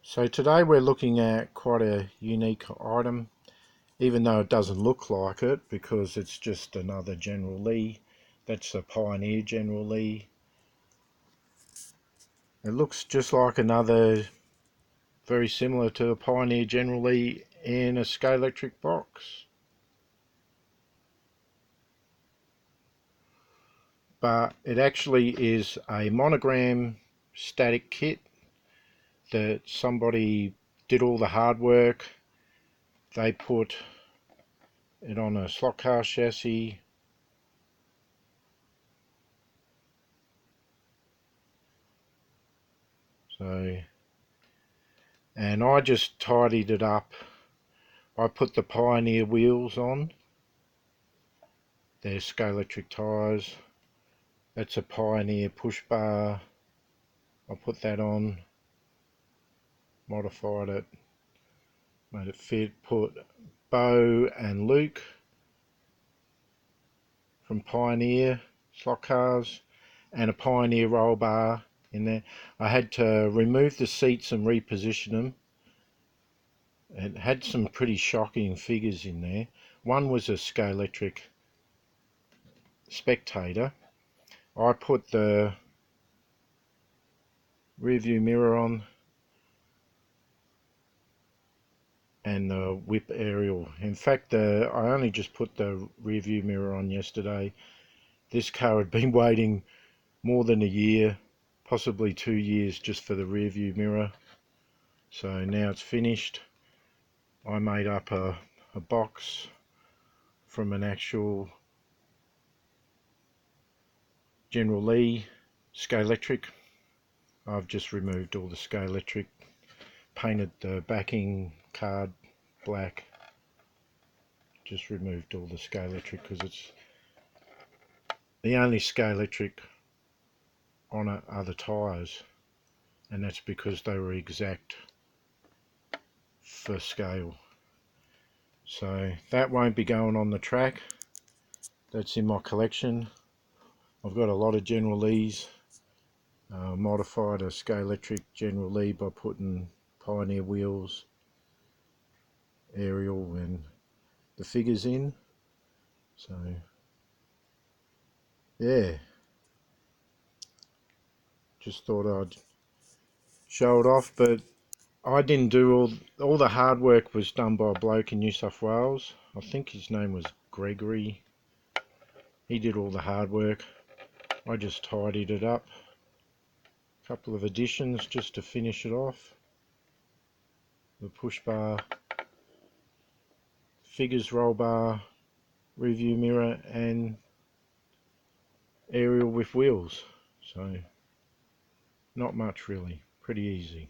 So today we're looking at quite a unique item, even though it doesn't look like it because it's just another General Lee. That's a Pioneer General Lee. It looks just like another, very similar to a Pioneer General Lee in a Scalextric box. But it actually is a Monogram static kit that somebody did all the hard work. They put it on a slot car chassis. And I just tidied it up. I put the Pioneer wheels on. They're Scalextric tyres. That's a Pioneer push bar. I put that on, modified it, made it fit. Put Bo and Luke from Pioneer slot cars and a Pioneer roll bar in there. I had to remove the seats and reposition them. It had some pretty shocking figures in there. One was a Scalextric Spectator. I put the rear view mirror on and the whip aerial. In fact, I only just put the rear view mirror on yesterday. This car had been waiting more than a year, possibly 2 years, just for the rear view mirror. So now it's finished. I made up a box from an actual General Lee Scalextric. I've just removed all the Scalextric, painted the backing card black, just removed all the Scalextric because it's the only Scalextric on it are the tyres, and that's because they were exact for scale. So that won't be going on the track. That's in my collection. I've got a lot of General Lees. Modified a Scalextric General Lee by putting Pioneer wheels, ariel and the figures in. So yeah, just thought I'd show it off, but I didn't do all the hard work was done by a bloke in New South Wales. I think his name was Gregory. He did all the hard work. I just tidied it up. A couple of additions just to finish it off. The push bar, figures roll bar, review mirror and aerial with wheels. So not much really, pretty easy.